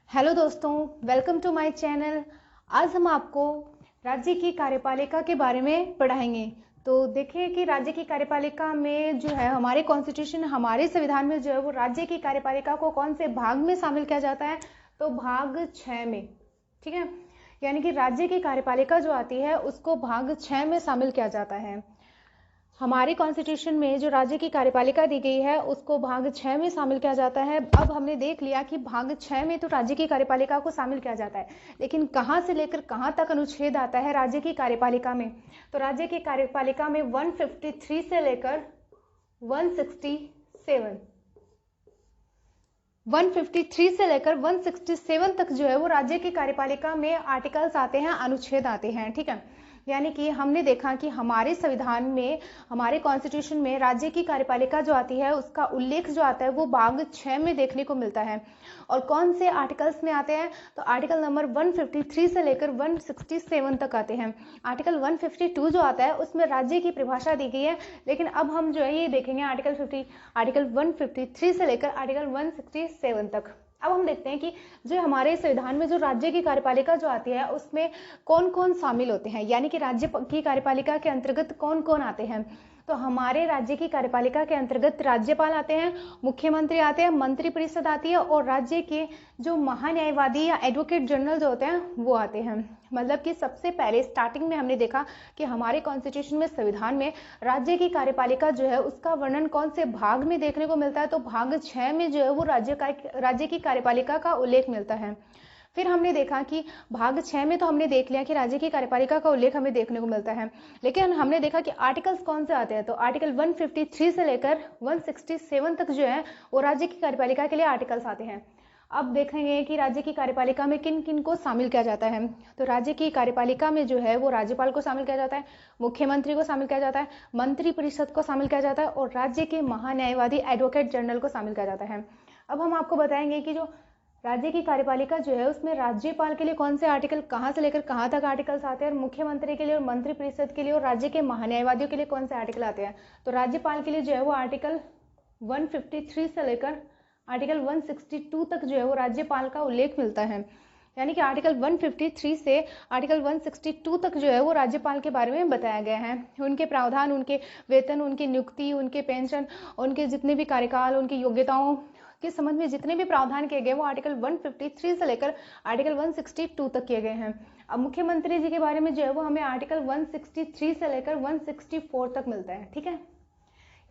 Hello दोस्तों, welcome to my channel. आज हम आपको राज्य की कार्यपालिका के बारे में पढ़ाएंगे। तो देखिए कि राज्य की कार्यपालिका में जो है हमारे कॉन्स्टिट्यूशन, हमारे संविधान में जो है वो राज्य की कार्यपालिका को कौन से भाग में शामिल किया जाता है, तो भाग 6 में। ठीक है, यानी कि राज्य की कार्यपालिका जो आती है उसको भाग 6 में शामिल किया जाता है। हमारे कॉन्स्टिट्यूशन में जो राज्य की कार्यपालिका दी गई है उसको भाग 6 में शामिल किया जाता है। अब हमने देख लिया कि भाग 6 में तो राज्य की कार्यपालिका को शामिल किया जाता है, लेकिन कहां से लेकर कहां तक अनुच्छेद आता है राज्य की कार्यपालिका में, तो राज्य की कार्यपालिका में 153 से लेकर 167 तक जो है वो राज्य की कार्यपालिका में आर्टिकल्स आते हैं, अनुच्छेद आते हैं। ठीक है, यानी कि हमने देखा कि हमारे संविधान में, हमारे कॉन्स्टिट्यूशन में राज्य की कार्यपालिका जो आती है उसका उल्लेख जो आता है वो भाग 6 में देखने को मिलता है। और कौन से आर्टिकल्स में आते हैं, तो आर्टिकल नंबर 153 से लेकर 167 तक आते हैं। आर्टिकल 152 जो आता है उसमें राज्य की परिभाषा दी गई है, लेकिन अब हम जो है ये देखेंगे आर्टिकल 153 से लेकर आर्टिकल 167 तक। अब हम देखते हैं कि जो हमारे संविधान में जो राज्य की कार्यपालिका जो आती है उसमें कौन कौन शामिल होते हैं, यानी कि राज्य की कार्यपालिका के अंतर्गत कौन कौन आते हैं। तो हमारे राज्य की कार्यपालिका के अंतर्गत राज्यपाल आते हैं, मुख्यमंत्री आते हैं, मंत्री परिषद आती है और राज्य के जो महान्यायवादी या एडवोकेट जनरल जो होते हैं वो आते हैं। मतलब कि सबसे पहले स्टार्टिंग में हमने देखा कि हमारे कॉन्स्टिट्यूशन में, संविधान में राज्य की कार्यपालिका जो है उसका वर्णन कौन से भाग में देखने को मिलता है, तो भाग 6 में जो है वो राज्य की कार्यपालिका का उल्लेख मिलता है। फिर हमने देखा कि भाग 6 में तो हमने देख लिया कि राज्य की कार्यपालिका का उल्लेख हमें देखने को मिलता है, लेकिन हमने देखा कि आर्टिकल्स कौन से आते हैं, तो आर्टिकल 153 से लेकर 167 तक जो है वो राज्य की कार्यपालिका के लिए आर्टिकल्स आते हैं। अब देखेंगे कि राज्य की कार्यपालिका में किन किन को शामिल किया जाता है। तो राज्य की कार्यपालिका में जो है वो राज्यपाल को शामिल किया जाता है, मुख्यमंत्री को शामिल किया जाता है, मंत्री परिषद को शामिल किया जाता है और राज्य के महान्यायवादी एडवोकेट जनरल को शामिल किया जाता है। अब हम आपको बताएंगे कि जो राज्य की कार्यपालिका जो है उसमें राज्यपाल के लिए कौन से आर्टिकल, कहां से लेकर कहां तक आर्टिकल्स आते हैं, और मुख्यमंत्री के लिए और मंत्री परिषद के लिए और राज्य के महान्यायवादियों के लिए कौन से आर्टिकल आते हैं। तो राज्यपाल के लिए जो है वो आर्टिकल 153 से लेकर आर्टिकल 162 तक जो है वो राज्यपाल का उल्लेख मिलता है। यानी कि आर्टिकल 153 से आर्टिकल 162 तक जो है वो राज्यपाल के बारे में बताया गया है। उनके प्रावधान, उनके वेतन, उनकी नियुक्ति, उनके पेंशन, उनके जितने भी कार्यकाल, उनकी योग्यताओं के संबंध में जितने भी प्रावधान किए गए वो आर्टिकल 153 से लेकर आर्टिकल 162 तक किए गए हैं। अब मुख्यमंत्री जी के बारे में जो है वो हमें आर्टिकल 163 से लेकर 164 तक मिलता है। ठीक है,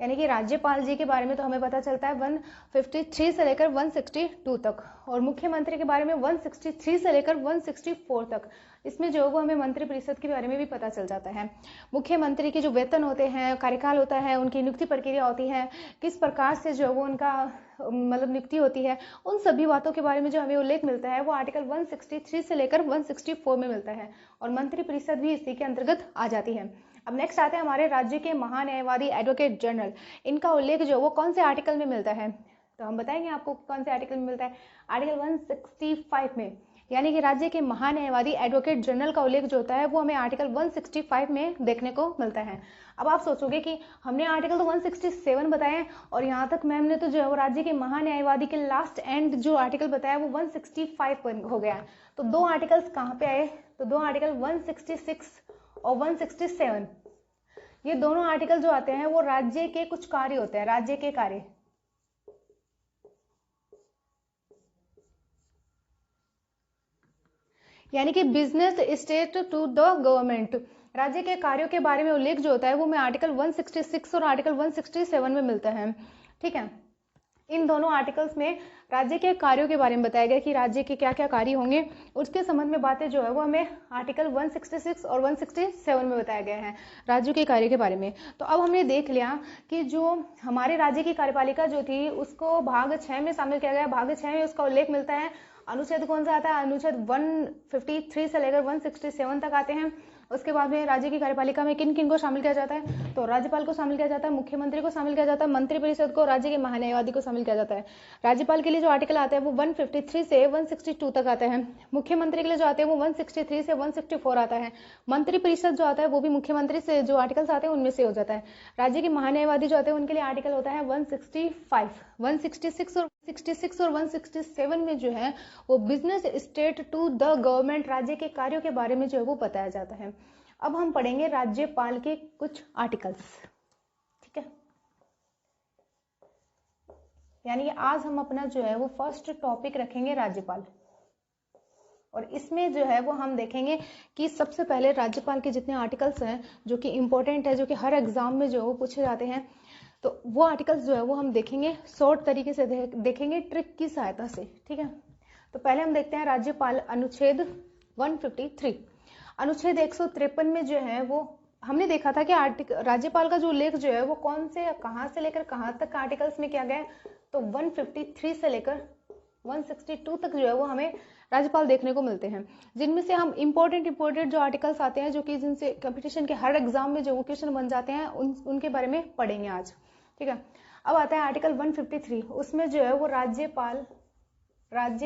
यानी कि राज्यपाल जी के बारे में तो हमें पता चलता है 153 से लेकर 162 तक, और मुख्यमंत्री के बारे में 163 से लेकर 164 तक। इसमें जो वो हमें मंत्री परिषद के बारे में भी पता चल जाता है। मुख्यमंत्री के जो वेतन होते हैं, कार्यकाल होता है, उनकी नियुक्ति प्रक्रिया होती है, किस प्रकार से जो वो उनका मतलब नियुक्ति होती है, उन सभी बातों के बारे में जो हमें उल्लेख मिलता है वो आर्टिकल 163 से लेकर 164 में मिलता है, और मंत्री परिषद भी इसी के अंतर्गत आ जाती है। अब नेक्स्ट आते हैं हमारे राज्य के महान्यायवादी एडवोकेट जनरल। इनका उल्लेख जो वो कौन से आर्टिकल में मिलता है, तो हम बताएंगे आपको कौन से आर्टिकल में मिलता है। आर्टिकल 165 में, यानी कि राज्य के महान्यायवादी एडवोकेट जनरल का उल्लेख जो होता है वो हमें आर्टिकल 165 में देखने को मिलता है। अब आप सोचोगे कि हमने आर्टिकल तो 167 बताए और यहाँ तक मैम ने तो जो है वो राज्य के महान्यायवादी के लास्ट एंड जो आर्टिकल बताया वो 165 हो गया। तो दो आर्टिकल्स कहाँ पे आए, तो दो आर्टिकल 166 और 167, ये दोनों आर्टिकल जो आते हैं वो राज्य के कुछ कार्य होते हैं, राज्य के कार्य, यानी कि business state to the government, राज्य के कार्यों के बारे में उल्लेख जो होता है वो में आर्टिकल 166 और आर्टिकल 167 में मिलता है। ठीक है, इन दोनों आर्टिकल्स में राज्य के कार्यों के बारे में बताया गया कि राज्य के क्या क्या कार्य होंगे, उसके संबंध में बातें जो है वो हमें आर्टिकल 166 और 167 में बताया गया है राज्यों के कार्य के बारे में। तो अब हमने देख लिया कि जो हमारे राज्य की कार्यपालिका जो थी उसको भाग 6 में शामिल किया गया। भाग 6 में उसका उल्लेख मिलता है। अनुच्छेद कौन सा आता है, अनुच्छेद 153 से लेकर 167 तक आते हैं। उसके बाद में राज्य की कार्यपालिका में किन किन को शामिल किया जाता है, तो राज्यपाल को शामिल किया जाता है, मुख्यमंत्री को शामिल किया जाता है, मंत्रिपरिषद को, राज्य के महान्यायवादी को शामिल किया जाता है। राज्यपाल के लिए जो आर्टिकल आते हैं वो 153 से 162 तक आते हैं। मुख्यमंत्री के लिए जो आते हैं वो 163 से 164 आता है। मंत्रिपरिषद जो आता है वो भी मुख्यमंत्री से जो आर्टिकल्स आते हैं उनमें से हो जाता है। राज्य के महान्यायवादी जो आते हैं उनके लिए आर्टिकल होता है 165, 166 और 167 में जो है वो business state to the government, राज्य के कार्यों के बारे में जो है वो बताया जाता है। अब हम पढ़ेंगे राज्यपाल के कुछ आर्टिकल्स, ठीक है। यानी आज हम अपना जो है वो फर्स्ट टॉपिक रखेंगे राज्यपाल, और इसमें जो है वो हम देखेंगे कि सबसे पहले राज्यपाल के जितने आर्टिकल्स हैं जो कि इंपॉर्टेंट है, जो कि हर एग्जाम में जो है वो पूछे जाते हैं, तो वो आर्टिकल्स जो है वो हम देखेंगे शॉर्ट तरीके से देखेंगे ट्रिक की सहायता से, ठीक है। तो पहले हम देखते हैं राज्यपाल अनुच्छेद 153। अनुच्छेद 153 में जो है वो हमने देखा था कि राज्यपाल का जो उल्लेख जो है वो कौन से कहां से लेकर कहां तक आर्टिकल्स में किया गया है, तो 153 से लेकर 162 तक जो है वो हमें राज्यपाल देखने को मिलते हैं, जिनमें से हम इंपॉर्टेंट जो आर्टिकल्स आते हैं जो कि जिनसे कंपटीशन के हर एग्जाम में जो वो क्वेश्चन बन जाते हैं उनके बारे में पढ़ेंगे आज, ठीक है। अब आता है आर्टिकल 153, उसमें जो है वो राज्य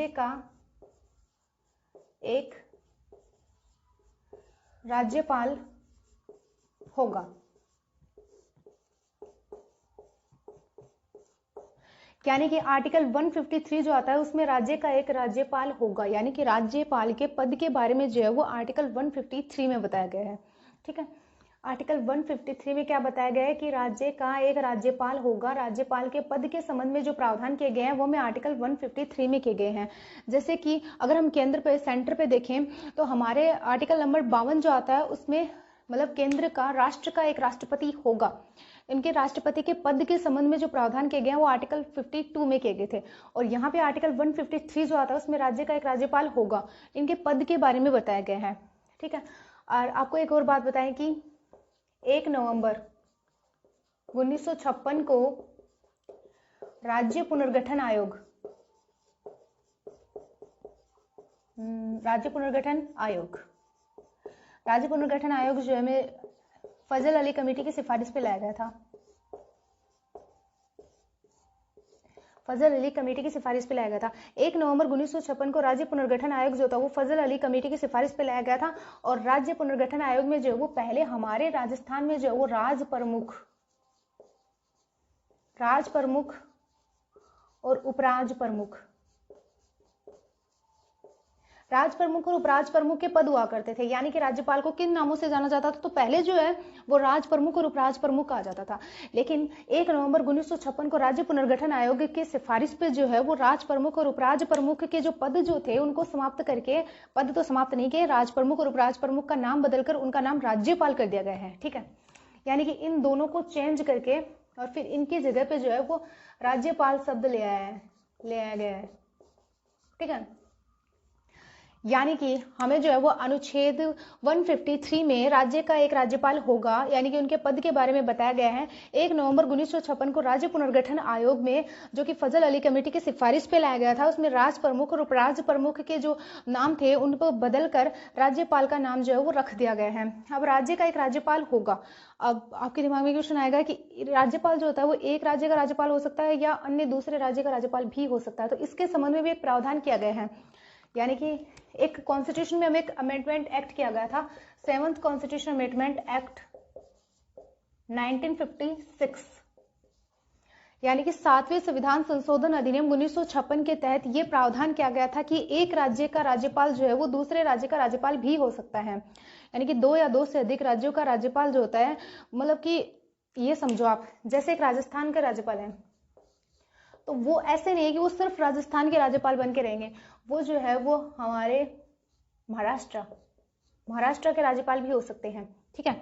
का एक राज्यपाल होगा। यानी कि आर्टिकल 153 जो आता है उसमें राज्य का एक राज्यपाल होगा, यानी कि राज्यपाल के पद के बारे में जो है वो आर्टिकल 153 में बताया गया है, ठीक है। आर्टिकल 153 में क्या बताया गया है कि राज्य का एक राज्यपाल होगा। राज्यपाल के पद के संबंध में जो प्रावधान किए गए हैं वो में आर्टिकल 153 में किए गए हैं। जैसे कि अगर हम सेंटर पे देखें तो हमारे आर्टिकल नंबर 52 जो आता है उसमें मतलब केंद्र का राष्ट्र का एक राष्ट्रपति होगा। इनके राष्ट्रपति के पद के संबंध में जो प्रावधान किए गए हैं वो आर्टिकल 52 में किए गए थे, और यहाँ पे आर्टिकल 153 जो आता है उसमें राज्य का एक राज्यपाल होगा, इनके पद के बारे में बताया गया है, ठीक है। और आपको एक और बात बताएं कि 1 नवंबर 1956 को राज्य पुनर्गठन आयोग जो है फजल अली कमेटी की सिफारिश पे लाया गया था। फजल अली कमेटी की सिफारिश पे लाया गया था। 1 नवंबर 1956 को राज्य पुनर्गठन आयोग जो था वो फजल अली कमेटी की सिफारिश पे लाया गया था, और राज्य पुनर्गठन आयोग में जो वो पहले हमारे राजस्थान में जो वो राज प्रमुख और उपराज प्रमुख और उपराज प्रमुख के पद हुआ करते थे। यानी कि राज्यपाल को किन नामों से जाना जाता था, तो पहले जो है वो राज प्रमुख और उपराज प्रमुख कहा जाता था, लेकिन 1 नवंबर 1956 को राज्य पुनर्गठन आयोग की सिफारिश पे जो है वो राज प्रमुख और उपराज प्रमुख के जो पद जो थे उनको समाप्त करके, पद तो समाप्त नहीं किए, राज प्रमुख और उपराज प्रमुख का नाम बदलकर उनका नाम राज्यपाल कर दिया गया है, ठीक है। यानी कि इन दोनों को चेंज करके और फिर इनकी जगह पे जो है वो राज्यपाल शब्द ले आया गया है, ठीक है। यानी कि हमें जो है वो अनुच्छेद 153 में राज्य का एक राज्यपाल होगा, यानी कि उनके पद के बारे में बताया गया है। 1 नवंबर 1956 को राज्य पुनर्गठन आयोग में जो कि फजल अली कमेटी की सिफारिश पे लाया गया था उसमें राज प्रमुख और उपराज प्रमुख के जो नाम थे उनको बदलकर राज्यपाल का नाम जो है वो रख दिया गया है। अब राज्य का एक राज्यपाल होगा। अब आपके दिमाग में क्वेश्चन आएगा कि राज्यपाल जो होता है वो एक राज्य का राज्यपाल हो सकता है या अन्य दूसरे राज्य का राज्यपाल भी हो सकता है, तो इसके संबंध में भी एक प्रावधान किया गया है। यानी कि एक कॉन्स्टिट्यूशन में हमें एक अमेंडमेंट एक्ट किया गया था, 7th कॉन्स्टिट्यूशन अमेंडमेंट एक्ट 1956, यानी कि 7वें संविधान संशोधन अधिनियम 1956 के तहत ये प्रावधान किया गया था कि एक राज्य का राज्यपाल जो है वो दूसरे राज्य का राज्यपाल भी हो सकता है। यानी कि 2 या 2 से अधिक राज्यों का राज्यपाल जो होता है, मतलब कि ये समझो आप जैसे एक राजस्थान के राज्यपाल है, तो वो ऐसे नहीं है कि वो सिर्फ राजस्थान के राज्यपाल बन के रहेंगे, वो जो है वो हमारे महाराष्ट्र के राज्यपाल भी हो सकते हैं, ठीक है।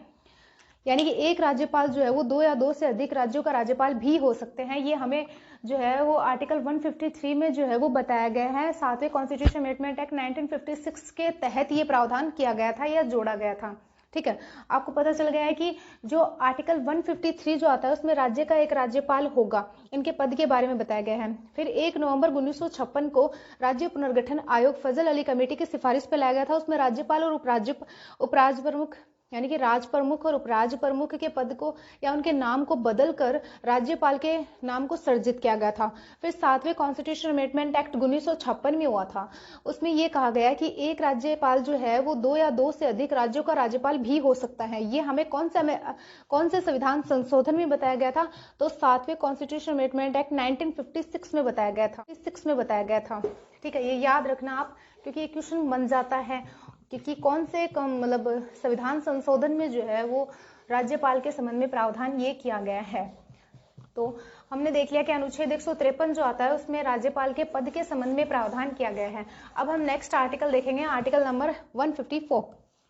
यानी कि एक राज्यपाल जो है वो 2 या 2 से अधिक राज्यों का राज्यपाल भी हो सकते हैं। ये हमें जो है वो आर्टिकल 153 में जो है वो बताया गया है। 7वें कॉन्स्टिट्यूशन अमेंडमेंट एक्ट 1956 के तहत ये प्रावधान किया गया था या जोड़ा गया था, ठीक है, आपको पता चल गया है कि जो आर्टिकल 153 जो आता है उसमें राज्य का एक राज्यपाल होगा, इनके पद के बारे में बताया गया है। फिर 1 नवंबर 1956 को राज्य पुनर्गठन आयोग फजल अली कमेटी की सिफारिश पर लाया गया था। उसमें राज्यपाल और उपराज्य प्रमुख यानी कि राज प्रमुख और उपराज्य प्रमुख के पद को या उनके नाम को बदलकर राज्यपाल के नाम को सर्जित किया गया था। फिर 7वें कॉन्स्टिट्यूशन अमेंडमेंट एक्ट 1956 में हुआ था। उसमें यह कहा गया कि एक राज्यपाल जो है वो 2 या 2 से अधिक राज्यों का राज्यपाल भी हो सकता है। ये हमें कौन से संविधान संशोधन में बताया गया था? तो 7वें कॉन्स्टिट्यूशन अमेंडमेंट एक्ट 1956 में बताया गया था। ठीक है, ये याद रखना आप, क्योंकि ये क्वेश्चन बन जाता है कि कौन से मतलब संविधान संशोधन में जो है वो राज्यपाल के संबंध में प्रावधान ये किया गया है। तो हमने देख लिया कि अनुच्छेद 153 जो आता है उसमें राज्यपाल के पद के संबंध में प्रावधान किया गया है। अब हम नेक्स्ट आर्टिकल देखेंगे, आर्टिकल नंबर 154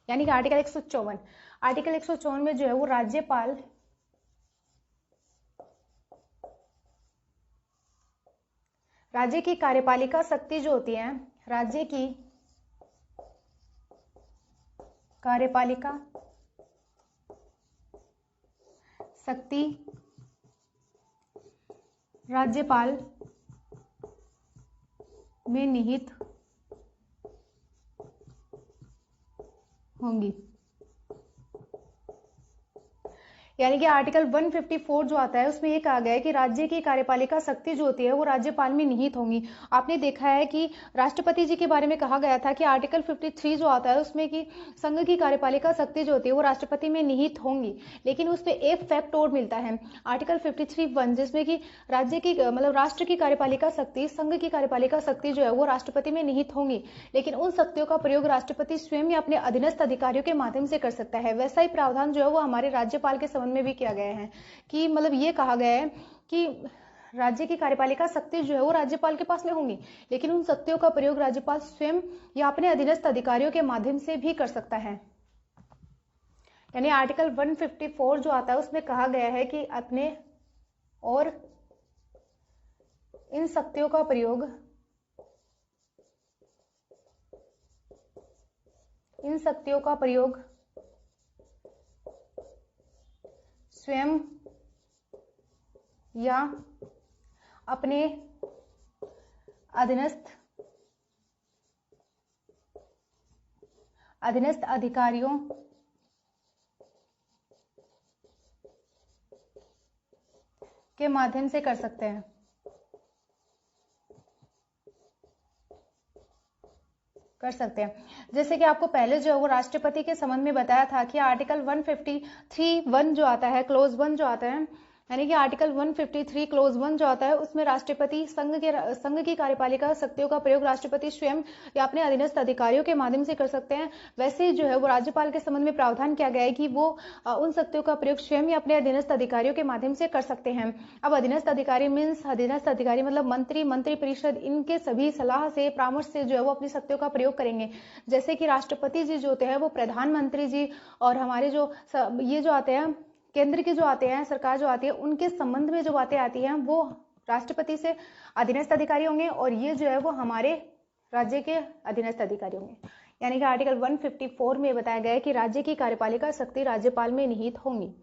यानी कि आर्टिकल 154। आर्टिकल 154 में जो है वो राज्य की कार्यपालिका शक्ति जो होती है, राज्य की कार्यपालिका शक्ति राज्यपाल में निहित होंगी। यानी कि आर्टिकल 154 जो आता है उसमें ये कहा गया है कि राज्य की कार्यपालिका शक्ति जो होती है वो राज्यपाल में निहित होंगी। आपने देखा है कि राष्ट्रपति जी के बारे में कहा गया था कि आर्टिकल 53 जो आता है उसमें कि संघ की कार्यपालिका शक्ति जो होती है वो राष्ट्रपति में निहित होंगी, लेकिन उसमें एक फैक्ट और मिलता है आर्टिकल 53(1) जिसमें कि राज्य की मतलब राष्ट्र की कार्यपालिका शक्ति, संघ की कार्यपालिका शक्ति जो है वो राष्ट्रपति में निहित होंगी, लेकिन उन शक्तियों का प्रयोग राष्ट्रपति स्वयं या अपने अधीनस्थ अधिकारियों के माध्यम से कर सकता है। वैसा ही प्रावधान जो है वो हमारे राज्यपाल के संबंध में भी किया गया है कि मतलब ये कहा गया है कि राज्य की कार्यपालिका शक्ति जो है वो राज्यपाल के पास में होंगी, लेकिन उन शक्तियों का प्रयोग राज्यपाल स्वयं या अपने अधीनस्थ अधिकारियों के माध्यम से भी कर सकता है। यानी आर्टिकल 154 जो आता है उसमें कहा गया है कि अपने और इन शक्तियों का प्रयोग स्वयं या अपने अधीनस्थ अधिकारियों के माध्यम से कर सकते हैं। जैसे कि आपको पहले जो है वो राष्ट्रपति के संबंध में बताया था कि आर्टिकल 153(1) जो आता है, क्लोज 1 जो आता है, यानी कि आर्टिकल 153 क्लोज 1 जो आता है उसमें राष्ट्रपति संघ की कार्यपालिका शक्तियों का प्रयोग राष्ट्रपति स्वयं या अपने अधीनस्थ अधिकारियों के माध्यम से कर सकते हैं। वैसे ही जो है वो राज्यपाल के संबंध में प्रावधान किया गया है कि वो उन शक्तियों का प्रयोग स्वयं या अपने अधीनस्थ अधिकारियों के माध्यम से कर सकते हैं। अब अधीनस्थ अधिकारी मीन्स अधीनस्थ अधिकारी मतलब मंत्री परिषद, इनके सभी सलाह से परामर्श से जो है वो अपनी शक्तियों का प्रयोग करेंगे। जैसे कि राष्ट्रपति जी जो होते हैं वो प्रधानमंत्री जी और हमारे जो ये जो आते हैं केंद्र के जो आते हैं, सरकार जो आती है, उनके संबंध में जो बातें आती हैं वो राष्ट्रपति से अधीनस्थ अधिकारी होंगे और ये जो है वो हमारे राज्य के अधीनस्थ अधिकारी होंगे। यानी कि आर्टिकल 154 में बताया गया है कि राज्य की कार्यपालिका शक्ति राज्यपाल में निहित होंगी।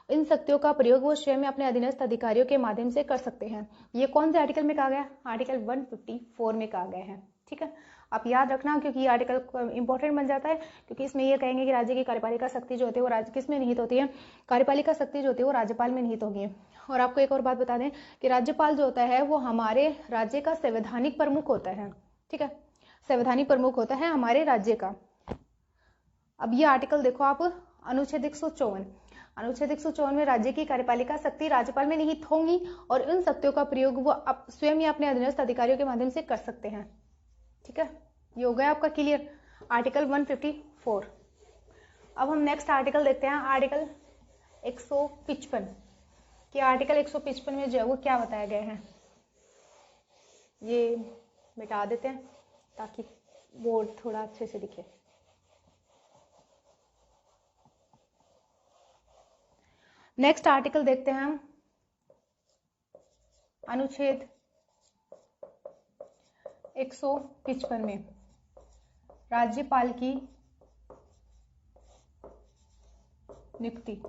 इन शक्तियों का प्रयोग वो स्वयं अपने अधीनस्थ अधिकारियों के माध्यम से कर सकते हैं। ये कौन से आर्टिकल में कहा गया? आर्टिकल 154 में कहा गया है। ठीक है, आप याद रखना क्योंकि ये आर्टिकल इंपॉर्टेंट बन जाता है, क्योंकि इसमें ये कहेंगे कि राज्य की कार्यपालिका शक्ति जो होती है वो राज्य किस में निहित होती है? कार्यपालिका शक्ति जो होती है वो राज्यपाल में निहित होगी। और आपको एक और बात बता दें कि राज्यपाल जो होता है वो हमारे राज्य का संवैधानिक प्रमुख होता है। ठीक है, संवैधानिक प्रमुख होता है हमारे राज्य का। अब ये आर्टिकल देखो आप, अनुच्छेद 154 में राज्य की कार्यपालिका शक्ति राज्यपाल में निहित होंगी और इन शक्तियों का प्रयोग वो स्वयं या अपने अधीनस्थ अधिकारियों के माध्यम से कर सकते हैं। ठीक है, ये हो गया आपका क्लियर आर्टिकल 154। अब हम नेक्स्ट आर्टिकल देखते हैं, आर्टिकल 155 कि आर्टिकल 155 में जो है वो क्या बताया गया है। ये मिटा देते हैं ताकि बोर्ड थोड़ा अच्छे से दिखे। नेक्स्ट आर्टिकल देखते हैं हम, अनुच्छेद 155 में राज्यपाल की नियुक्ति।